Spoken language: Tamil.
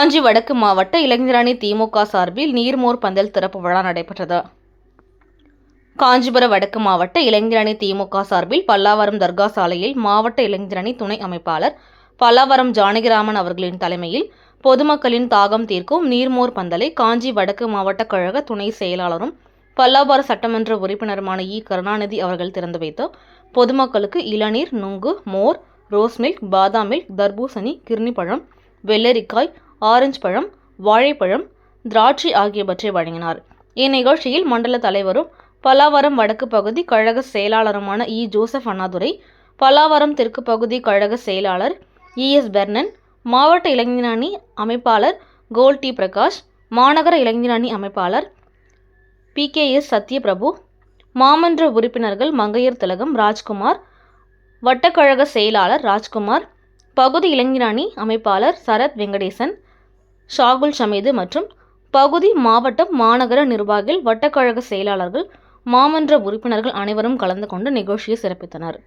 காஞ்சி வடக்கு மாவட்ட இளைஞரணி திமுக சார்பில் நீர்மோர் பந்தல் திறப்பு விழா நடைபெற்றது. காஞ்சிபுரம் வடக்கு மாவட்ட இளைஞரணி திமுக சார்பில் பல்லாவரம் தர்கா சாலையில் மாவட்ட இளைஞரணி துணை அமைப்பாளர் பல்லாவரம் ஜானகிராமன் அவர்களின் தலைமையில் பொதுமக்களின் தாகம் தீர்க்கும் நீர்மோர் பந்தலை காஞ்சி வடக்கு மாவட்ட கழக துணை செயலாளரும் பல்லாவரம் சட்டமன்ற உறுப்பினருமான கருணாநிதி அவர்கள் திறந்து வைத்து பொதுமக்களுக்கு இளநீர், நுங்கு, மோர், ரோஸ் மில்க், பாதாம் மில்க், தர்பூசணி, கிர்னி பழம், வெள்ளரிக்காய், ஆரஞ்சு பழம், வாழைப்பழம், திராட்சை ஆகியவற்றை வழங்கினார். இந்நிகழ்ச்சியில் மண்டல தலைவரும் பல்லாவரம் வடக்கு பகுதி கழக செயலாளருமான ஜோசப் அண்ணாதுரை, பல்லாவரம் தெற்கு பகுதி கழக செயலாளர் பெர்னன், மாவட்ட இளைஞரணி அமைப்பாளர் கோல் டி பிரகாஷ், மாநகர இளைஞரணி அமைப்பாளர் PKS சத்யபிரபு, மாமன்ற உறுப்பினர்கள் மங்கையர் திலகம், ராஜ்குமார், வட்டக்கழக செயலாளர் ராஜ்குமார், பகுதி இளைஞரணி அமைப்பாளர் சரத் வெங்கடேசன், ஷாகுல் ஷமீது மற்றும் பகுதி மாவட்டம் மாநகர நிர்வாகிகள், வட்டக்கழக செயலாளர்கள், மாமன்ற உறுப்பினர்கள் அனைவரும் கலந்து கொண்டு நிகழ்ச்சியை சிறப்பித்தனர்.